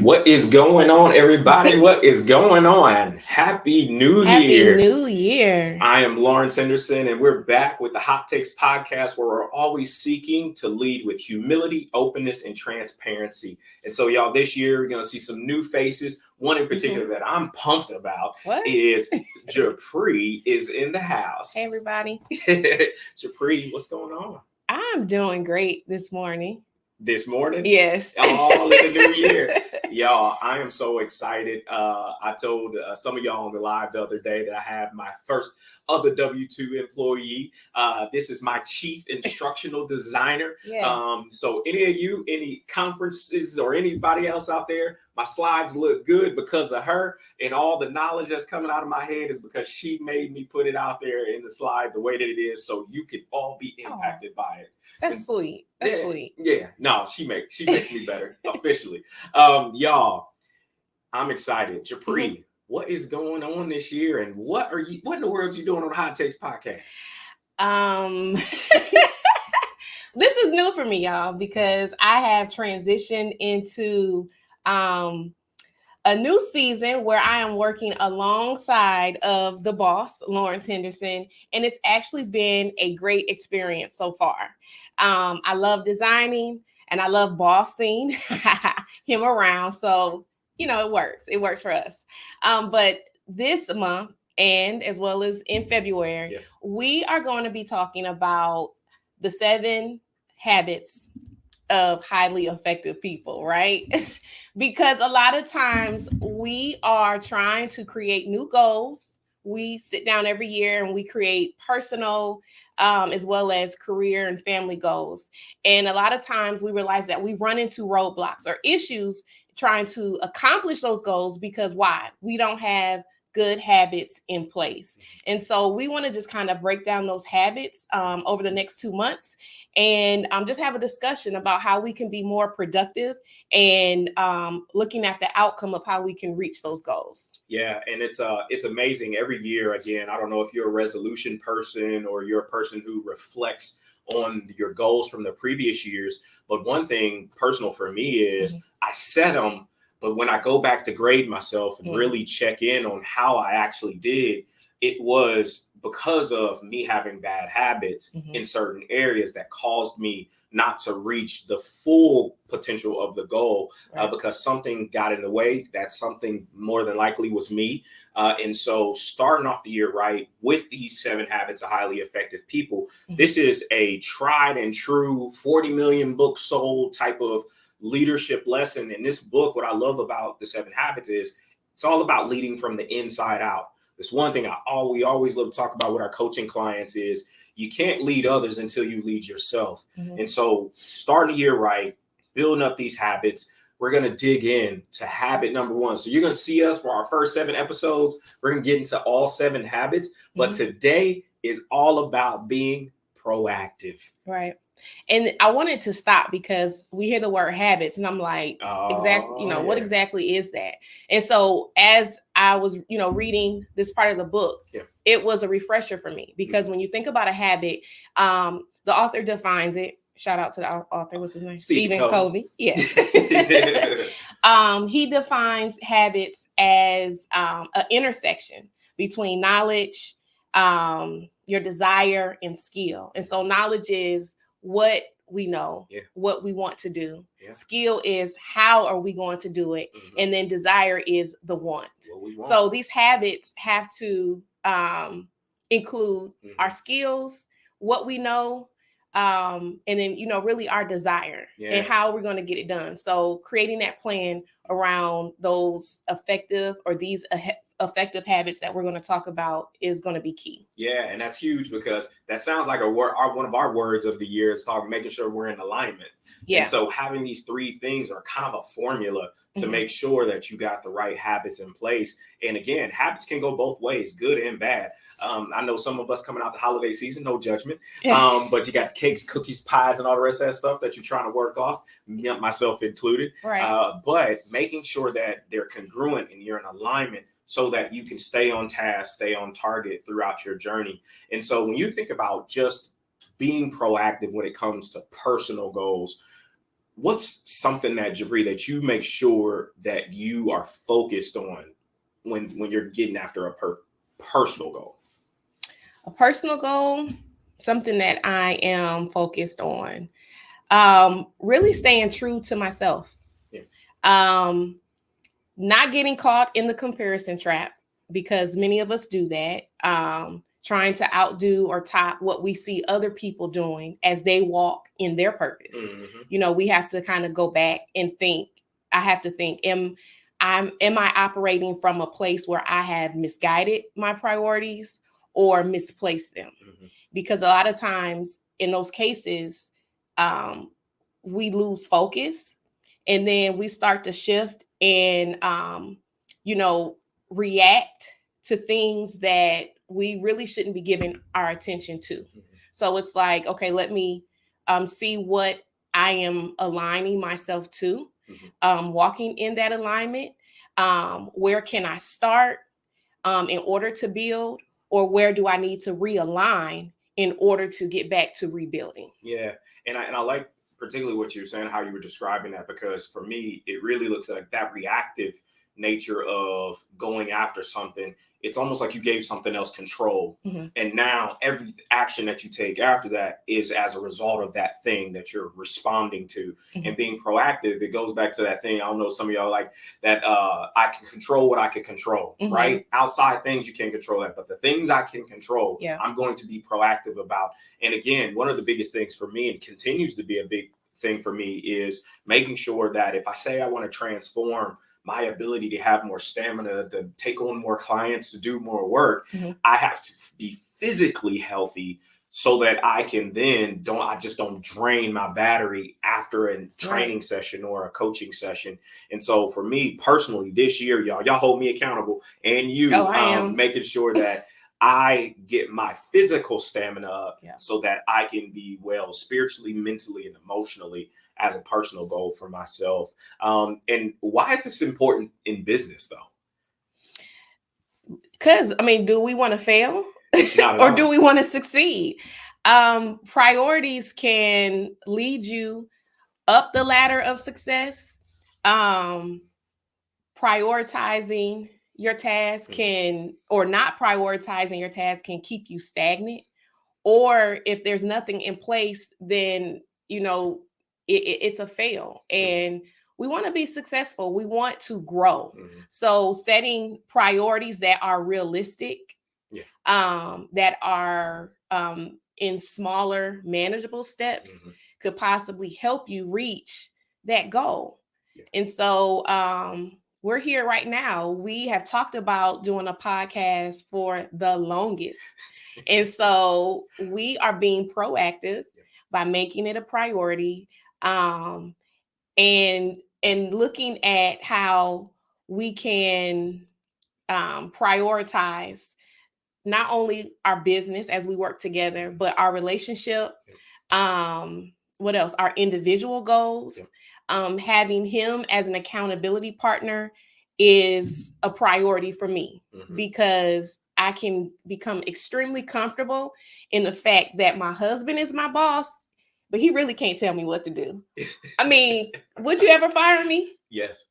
What is going on, everybody? What is going on? Happy New Happy Year. New Year. I am Lawrence Henderson, and we're back with the Hot Takes podcast where we're always seeking to lead with humility, openness, and transparency. And so, y'all, this year we're going to see some new faces. One in particular that I'm pumped about is Gepre is in the house. Hey, everybody. Gepre, what's going on? I'm doing great this morning. This morning? Yes. All in the new year. Y'all, I am so excited. I told some of y'all on the live the other day that I have my first other W-2 employee. This is my chief instructional designer. Yes. So any of you, any conferences or anybody else out there, my slides look good because of her, and all the knowledge that's coming out of my head is because she made me put it out there in the slide the way that it is, so you can all be impacted by it. That's sweet. That's sweet. Yeah. No, she makes me better officially. Y'all, I'm excited. Gepre, what is going on this year, and what in the world are you doing on the Hot Takes podcast? This is new for me, y'all, because I have transitioned into a new season where I am working alongside of the boss, Lawrence Henderson, and it's actually been a great experience so far. I love designing and I love bossing him around. So, it works. It works for us. But this month, and as well as in February, we are going to be talking about the 7 habits of highly effective people, right? Because a lot of times we are trying to create new goals. We sit down every year and we create personal as well as career and family goals. And a lot of times we realize that we run into roadblocks or issues trying to accomplish those goals because why? We don't have good habits in place. And so we want to just kind of break down those habits over the next 2 months and just have a discussion about how we can be more productive and looking at the outcome of how we can reach those goals. Yeah, and it's amazing every year. Again, I don't know if you're a resolution person or you're a person who reflects on your goals from the previous years, but one thing personal for me is I set them. But when I go back to grade myself and really check in on how I actually did, it was because of me having bad habits in certain areas that caused me not to reach the full potential of the goal because something got in the way. That something more than likely was me. And so starting off the year right with these 7 habits of highly effective people, this is a tried and true 40 million books sold type of leadership lesson. In this book, what I love about the 7 habits is it's all about leading from the inside out. This one thing we always love to talk about with our coaching clients is you can't lead others until you lead yourself. And so starting the year right, building up these habits, we're going to dig in to habit number 1. So you're going to see us for our first 7 episodes. We're going to get into all 7 habits, but today is all about being proactive. Right. And I wanted to stop because we hear the word habits and I'm like, what exactly is that? And so as I was, reading this part of the book, it was a refresher for me because when you think about a habit, the author defines it. Shout out to the author. What's his name? Stephen Covey. Yes. He defines habits as an intersection between knowledge, your desire, and skill. And so knowledge is what we know, what we want to do. Skill is how are we going to do it? And then desire is the want. So these habits have to include our skills, what we know, and then, really our desire and how we're going to get it done. So creating that plan around those effective habits that we're going to talk about is going to be key. Yeah, and that's huge because that sounds like one of our words of the year is making sure we're in alignment. Yeah. And so having these 3 things are kind of a formula to make sure that you got the right habits in place. And again, habits can go both ways, good and bad. I know some of us coming out the holiday season, no judgment, but you got cakes, cookies, pies, and all the rest of that stuff that you're trying to work off, myself included. Right. But making sure that they're congruent and you're in alignment so that you can stay on task, stay on target throughout your journey. And so when you think about just being proactive when it comes to personal goals, what's something that, Gepre, that you make sure that you are focused on when you're getting after a personal goal? A personal goal, something that I am focused on. Really staying true to myself. Yeah. Not getting caught in the comparison trap, because many of us do that. Trying to outdo or top what we see other people doing as they walk in their purpose. Mm-hmm. We have to kind of go back and think. I have to think, am I operating from a place where I have misguided my priorities or misplaced them? Mm-hmm. Because a lot of times in those cases, we lose focus, and then we start to shift and react to things that we really shouldn't be giving our attention to. Mm-hmm. So it's like, okay, let me see what I am aligning myself to, walking in that alignment. Where can I start in order to build, or where do I need to realign in order to get back to rebuilding? Yeah, and I like particularly what you were saying, how you were describing that, because for me, it really looks like that reactive nature of going after something. It's almost like you gave something else control. Mm-hmm. And now every action that you take after that is as a result of that thing that you're responding to. Mm-hmm. And being proactive, it goes back to that thing. I don't know, some of y'all like that, I can control what I can control, Mm-hmm. right? Outside things, you can't control that. But the things I can control, I'm going to be proactive about. And again, one of the biggest things for me, and continues to be a big thing for me, is making sure that if I say I want to transform my ability to have more stamina, to take on more clients, to do more work, I have to be physically healthy so that I can then I just don't drain my battery after a training session or a coaching session. And so for me personally, this year, y'all hold me accountable, and making sure that I get my physical stamina up so that I can be well spiritually, mentally, and emotionally as a personal goal for myself. And why is this important in business, though? Because, do we want to fail or do we want to succeed? Priorities can lead you up the ladder of success. Prioritizing your task or not prioritizing your task can keep you stagnant. Or if there's nothing in place, then, it's a fail. And we want to be successful. We want to grow. So setting priorities that are realistic, that are in smaller, manageable steps could possibly help you reach that goal. And so we're here right now. We have talked about doing a podcast for the longest. And so we are being proactive by making it a priority, and looking at how we can prioritize not only our business as we work together, but our relationship. What else? Our individual goals. Having him as an accountability partner is a priority for me, because I can become extremely comfortable in the fact that my husband is my boss, but he really can't tell me what to do. Would you ever fire me? Yes.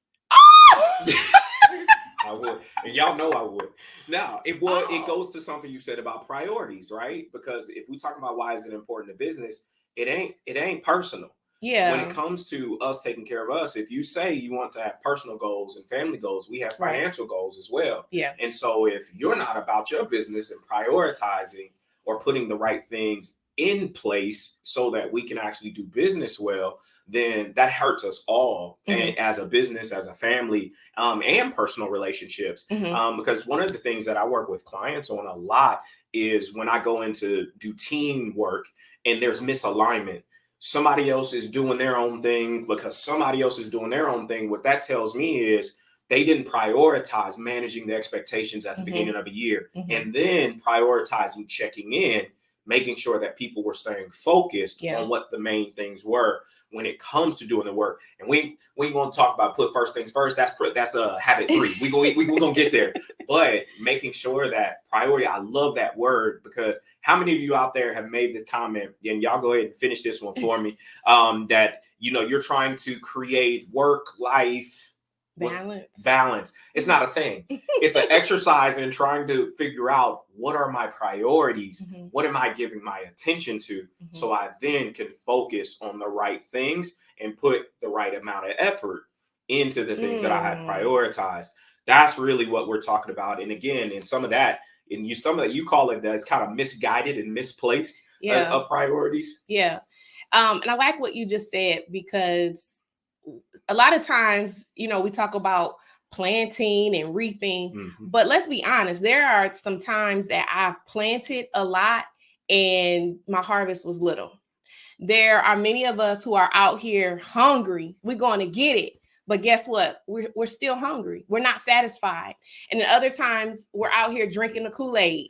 I would. And y'all know I would. Now, it goes to something you said about priorities, right? Because if we talk about why is it important to business, it ain't personal. Yeah. When it comes to us taking care of us, if you say you want to have personal goals and family goals, we have financial goals as well. Yeah. And so if you're not about your business and prioritizing or putting the right things in place so that we can actually do business well, then that hurts us all, and as a business, as a family, and personal relationships. Because one of the things that I work with clients on a lot is when I go into do teamwork and there's misalignment. Somebody else is doing their own thing because somebody else is doing their own thing. What that tells me is they didn't prioritize managing the expectations at the beginning of a year, and then prioritizing checking in, making sure that people were staying focused on what the main things were when it comes to doing the work. And we want to talk about put first things first. That's a habit 3. We're gonna get there. But making sure that priority, I love that word, because how many of you out there have made the comment, and y'all go ahead and finish this one for me, that you're trying to create work-life balance. It's not a thing. It's an exercise in trying to figure out what are my priorities, what am I giving my attention to, so I then can focus on the right things and put the right amount of effort into the things that I have prioritized. That's really what we're talking about. And again, in some of that, some of that you call it as kind of misguided and misplaced of priorities. Yeah. And I like what you just said, because a lot of times, we talk about planting and reaping, but let's be honest, there are some times that I've planted a lot and my harvest was little. There are many of us who are out here hungry. We're going to get it. But guess what? We're still hungry. We're not satisfied. And then other times we're out here drinking the Kool-Aid,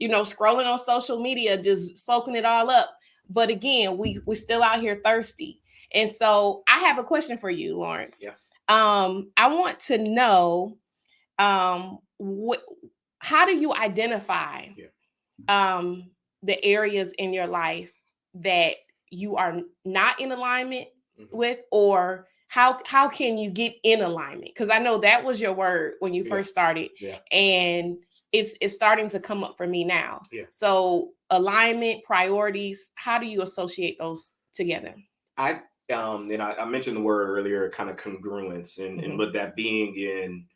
scrolling on social media, just soaking it all up. But again, we're still out here thirsty. And so I have a question for you, Lawrence. Yeah. I want to know, how do you identify the areas in your life that you are not in alignment with, or how can you get in alignment? Because I know that was your word when you first started, and it's starting to come up for me now. So alignment, priorities, how do you associate those together? I mentioned the word earlier, kind of congruence, and with that being in,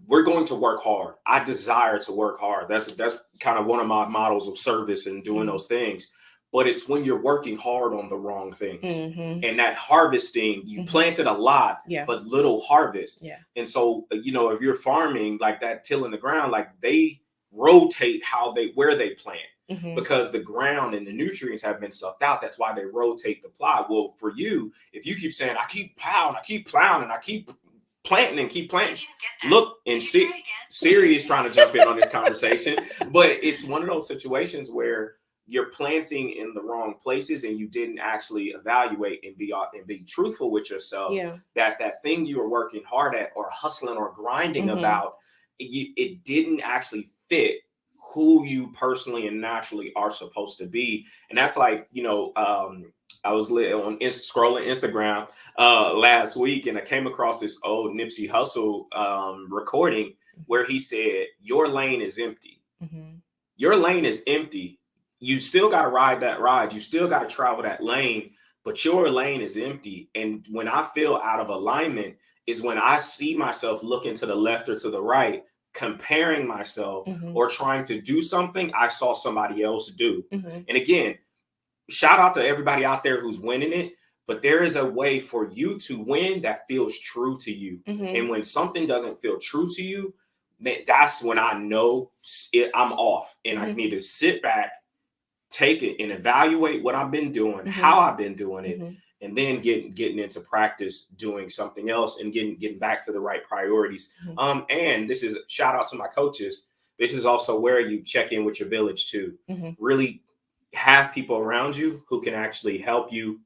we're going to work hard. I desire to work hard. That's kind of one of my models of service and doing those things. But it's when you're working hard on the wrong things, and that harvesting, you planted a lot, but little harvest. And so, if you're farming like that, tilling the ground, like they rotate where they plant, because the ground and the nutrients have been sucked out. That's why they rotate the plow. Well, for you, if you keep saying, I keep plowing, and I keep planting and keep planting, look, and Siri is trying to jump in on this conversation, but it's one of those situations where you're planting in the wrong places and you didn't actually evaluate and be truthful with yourself. That thing you were working hard at or hustling or grinding about, it didn't actually fit who you personally and naturally are supposed to be. And that's like, I was scrolling Instagram last week, and I came across this old Nipsey Hussle recording where he said, your lane is empty. Your lane is empty. You still got to ride that ride. You still got to travel that lane, but your lane is empty. And when I feel out of alignment is when I see myself looking to the left or to the right, comparing myself or trying to do something I saw somebody else do. And again, shout out to everybody out there who's winning it, but there is a way for you to win that feels true to you. And when something doesn't feel true to you, that's when I know I'm off, and I need to sit back, take it and evaluate what I've been doing, how I've been doing it, and then getting into practice doing something else and getting back to the right priorities. And this is shout out to my coaches. This is also where you check in with your village too. Really have people around you who can actually help you,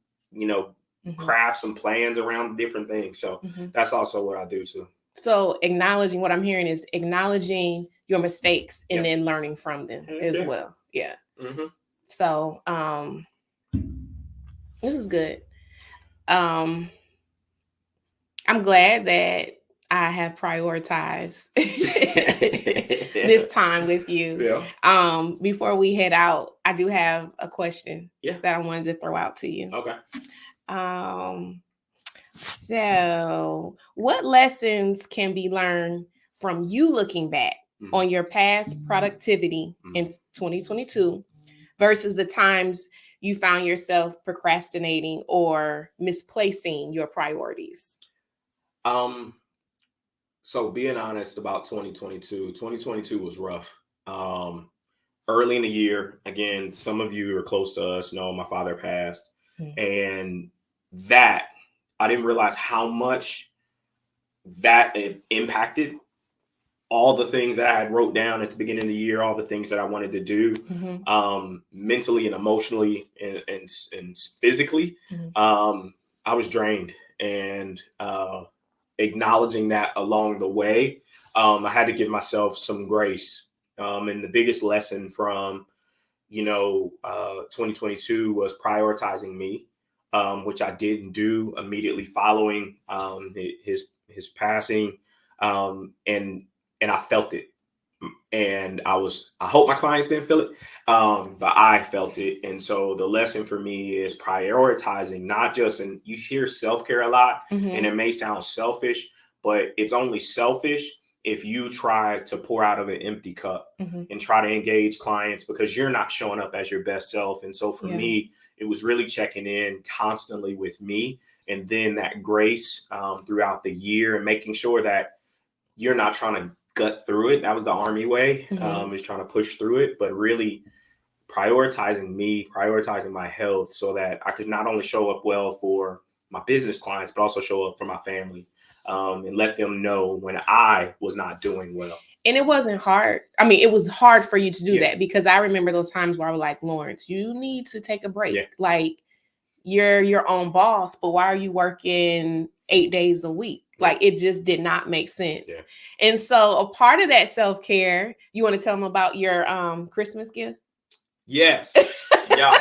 craft some plans around different things. So that's also what I do too. So acknowledging, what I'm hearing is acknowledging your mistakes and then learning from them as well. Yeah. So this is good. I'm glad that I have prioritized this time with you. Before we head out, I do have a question that I wanted to throw out to you. Okay. So what lessons can be learned from you looking back on your past productivity in 2022 versus the times you found yourself procrastinating or misplacing your priorities? So being honest about 2022 was rough. Early in the year, again, some of you are close to us know my father passed, and that I didn't realize how much that it impacted all the things that I had wrote down at the beginning of the year, all the things that I wanted to do, mentally and emotionally and physically. I was drained, and acknowledging that along the way, I had to give myself some grace. And the biggest lesson from, 2022 was prioritizing me. which I didn't do immediately following his passing, and I felt it. And I hope my clients didn't feel it, but I felt it. And so the lesson for me is prioritizing, not just, and you hear self-care a lot, and it may sound selfish, but it's only selfish if you try to pour out of an empty cup and try to engage clients because you're not showing up as your best self. And so for me, it was really checking in constantly with me, and then that grace throughout the year, and making sure that you're not trying to gut through it. That was the Army way, is trying to push through it, but really prioritizing my health so that I could not only show up well for my business clients, but also show up for my family, and let them know when I was not doing well. And it wasn't hard. I mean, it was hard for you to do that, because I remember those times where I was like, Lawrence, you need to take a break. Like, you're your own boss, but why are you working 8 days a week? Like, it just did not make sense. And so a part of that self-care, you want to tell them about your Christmas gift? Yes. Yeah.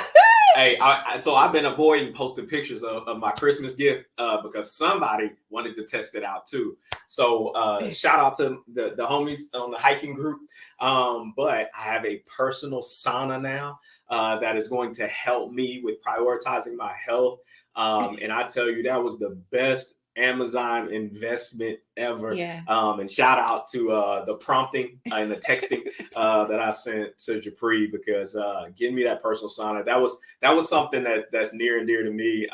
Hey, so I've been avoiding posting pictures of my Christmas gift because somebody wanted to test it out too. So shout out to the homies on the hiking group. But I have a personal sauna now that is going to help me with prioritizing my health. And I tell you, that was the best Amazon investment ever. And shout out to the prompting and the texting that I sent to Gepre, because getting me that personal sauna, that was something that's near and dear to me.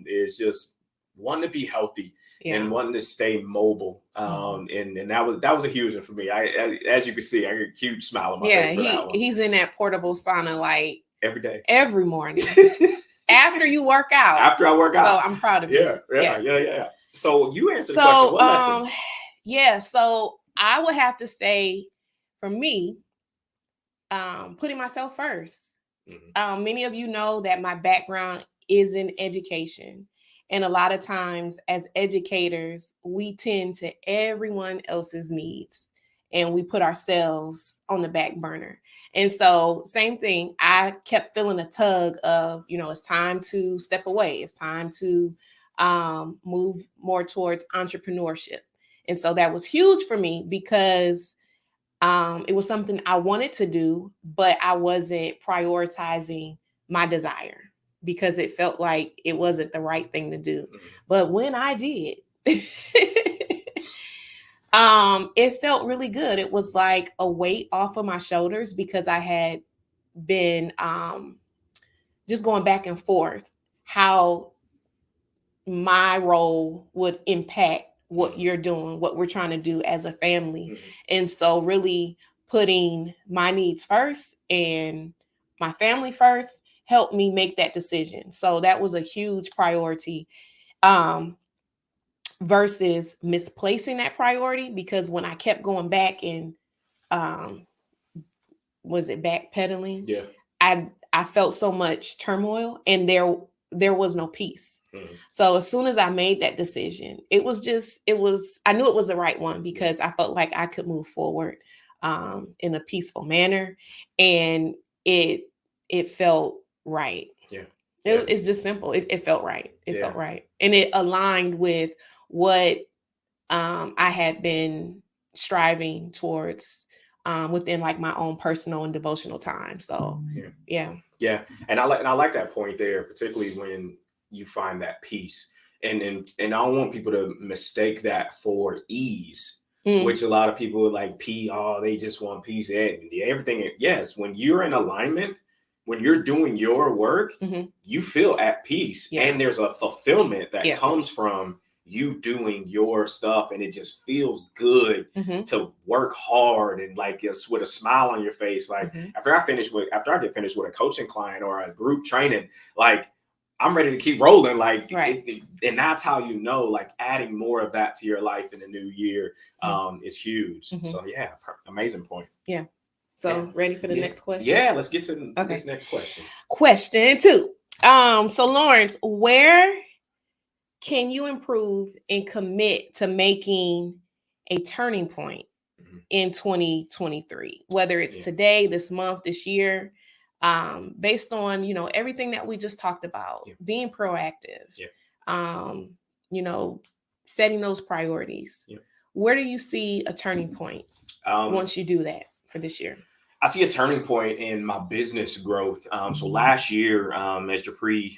Is just wanting to be healthy and wanting to stay mobile. And that was a huge one for me. As you can see, I get a huge smile on my face for that one. He's in that portable sauna like every day, every morning. After you work out. After I work out. So I'm proud of you. Yeah. So you answered the question. What lessons? So I would have to say, for me, putting myself first. Many of you know that my background is in education. And a lot of times as educators, we tend to everyone else's needs, and we put ourselves on the back burner. And so same thing, I kept feeling a tug of, it's time to step away. It's time to move more towards entrepreneurship. And so that was huge for me, because it was something I wanted to do, but I wasn't prioritizing my desire because it felt like it wasn't the right thing to do. But when I did, it felt really good. It was like a weight off of my shoulders, because I had been just going back and forth how my role would impact what you're doing, what we're trying to do as a family. And so really putting my needs first and my family first helped me make that decision. So that was a huge priority, versus misplacing that priority, because when I kept going back and was it backpedaling? I felt so much turmoil, and there was no peace. So as soon as I made that decision, I knew it was the right one, because I felt like I could move forward in a peaceful manner, and it felt right. It's just simple. It felt right. It felt right. And it aligned with what I had been striving towards within like my own personal and devotional time. So yeah. And I like that point there, particularly when you find that peace. And I don't want people to mistake that for ease, which a lot of people like they just want peace. Everything. Yes, when you're in alignment, when you're doing your work, you feel at peace, and there's a fulfillment that comes from you doing your stuff, and it just feels good to work hard and like just with a smile on your face. Like after I get finished with a coaching client or a group training, like I'm ready to keep rolling. Like, and that's how like adding more of that to your life in the new year is huge. So amazing point. So ready for the next question? Let's get to this next question. Question 2. So Lawrence, where can you improve and commit to making a turning point in 2023? Whether it's today, this month, this year, based on, everything that we just talked about, being proactive, setting those priorities. Where do you see a turning point once you do that for this year? I see a turning point in my business growth. So last year, as Gepre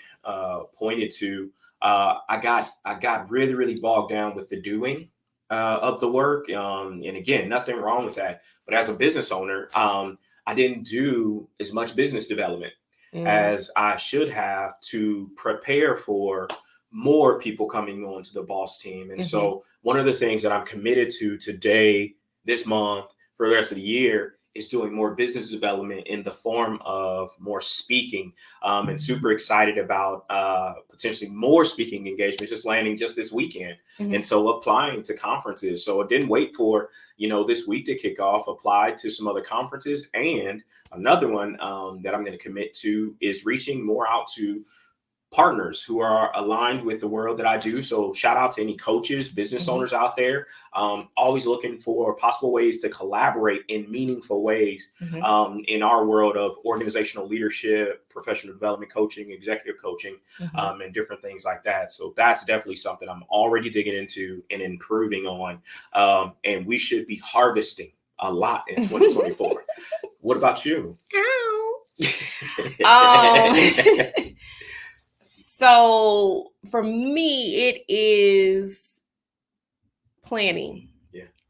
pointed to, I got really, really bogged down with the doing of the work. And again, nothing wrong with that. But as a business owner, I didn't do as much business development as I should have to prepare for more people coming on to the boss team. And so one of the things that I'm committed to today, this month, for the rest of the year, is doing more business development in the form of more speaking, and super excited about potentially more speaking engagements just landing just this weekend. And so applying to conferences. So I didn't wait for, this week to kick off, applied to some other conferences. And another one that I'm going to commit to is reaching more out to partners who are aligned with the world that I do. So shout out to any coaches, business owners out there, always looking for possible ways to collaborate in meaningful ways in our world of organizational leadership, professional development coaching, executive coaching, and different things like that. So that's definitely something I'm already digging into and improving on. And we should be harvesting a lot in 2024. What about you? So for me, it is planning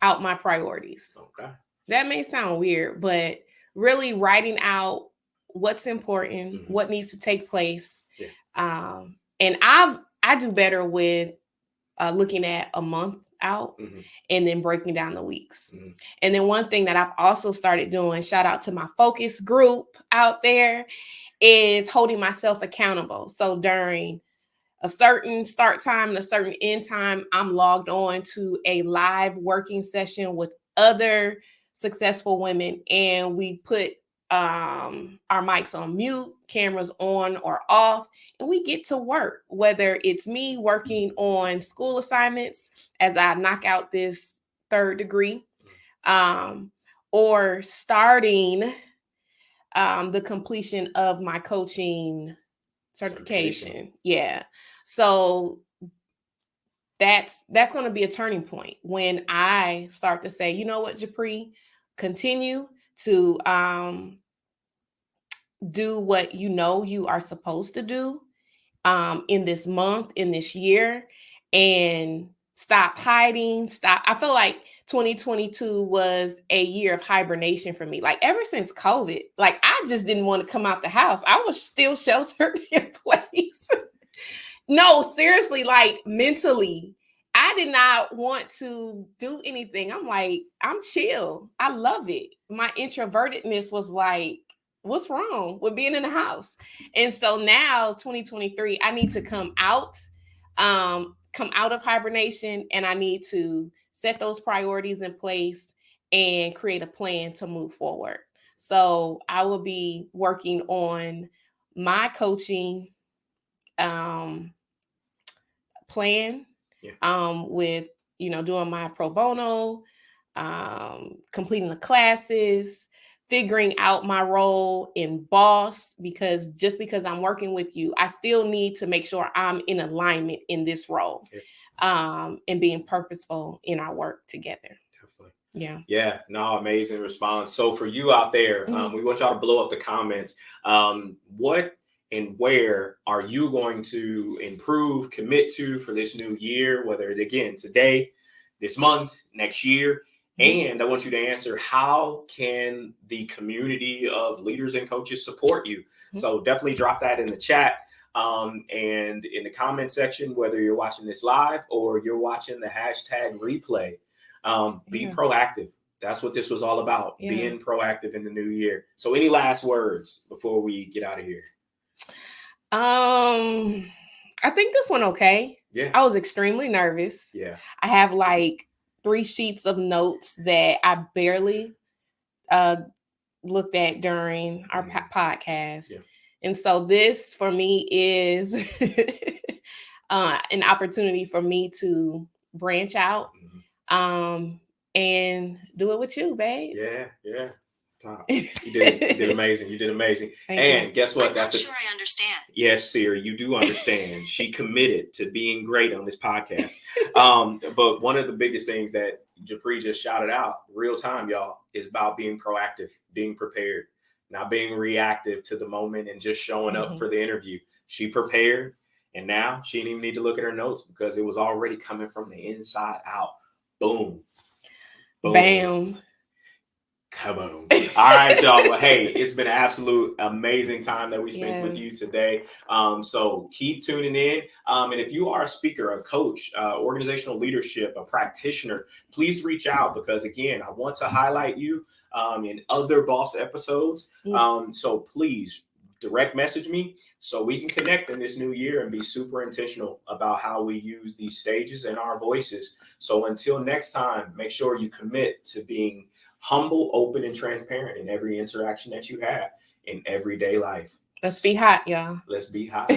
out my priorities. Okay. That may sound weird, but really writing out what's important, what needs to take place. And I do better with looking at a month out and then breaking down the weeks. And then one thing that I've also started doing, shout out to my focus group out there, is holding myself accountable. So during a certain start time and a certain end time, I'm logged on to a live working session with other successful women, and we put our mics on mute, cameras on or off, and we get to work, whether it's me working on school assignments as I knock out this 3rd degree, or starting the completion of my coaching certification. So that's going to be a turning point when I start to say, you know what, Gepre, continue to do what you are supposed to do in this month, in this year, and stop hiding. I feel like 2022 was a year of hibernation for me. Like ever since COVID, like I just didn't want to come out the house. I was still sheltered in place. No, seriously, like mentally, I did not want to do anything. I'm like, I'm chill. I love it. My introvertedness was like, what's wrong with being in the house? And so now 2023, I need to come out of hibernation, and I need to set those priorities in place and create a plan to move forward. So I will be working on my coaching plan with, doing my pro bono, completing the classes, figuring out my role in boss, because just because I'm working with you, I still need to make sure I'm in alignment in this role, and being purposeful in our work together. Definitely. Yeah. No, amazing response. So for you out there, we want y'all to blow up the comments. What and where are you going to improve, commit to for this new year, whether it again today, this month, next year? And I want you to answer, how can the community of leaders and coaches support you? So definitely drop that in the chat and in the comment section, whether you're watching this live or you're watching the hashtag replay. Be proactive. That's what this was all about, being proactive in the new year. So any last words before we get out of here? I think this one okay. I was extremely nervous. I have like 3 sheets of notes that I barely looked at during our podcast. And so this for me is an opportunity for me to branch out and do it with you, babe. Top. You did amazing. You did amazing. And guess what? I'm not sure I understand. Yes, Siri, you do understand. She committed to being great on this podcast. But one of the biggest things that Gepre just shouted out, real time, y'all, is about being proactive, being prepared, not being reactive to the moment and just showing up for the interview. She prepared, and now she didn't even need to look at her notes because it was already coming from the inside out. Boom. Boom. Bam. Come on. All right, y'all. Well, hey, it's been an absolute amazing time that we spent with you today. So keep tuning in. And if you are a speaker, a coach, organizational leadership, a practitioner, please reach out because, again, I want to highlight you in other Boss episodes. So please direct message me so we can connect in this new year and be super intentional about how we use these stages and our voices. So until next time, make sure you commit to being humble, open, and transparent in every interaction that you have in everyday life. Let's be hot, y'all. Let's be hot.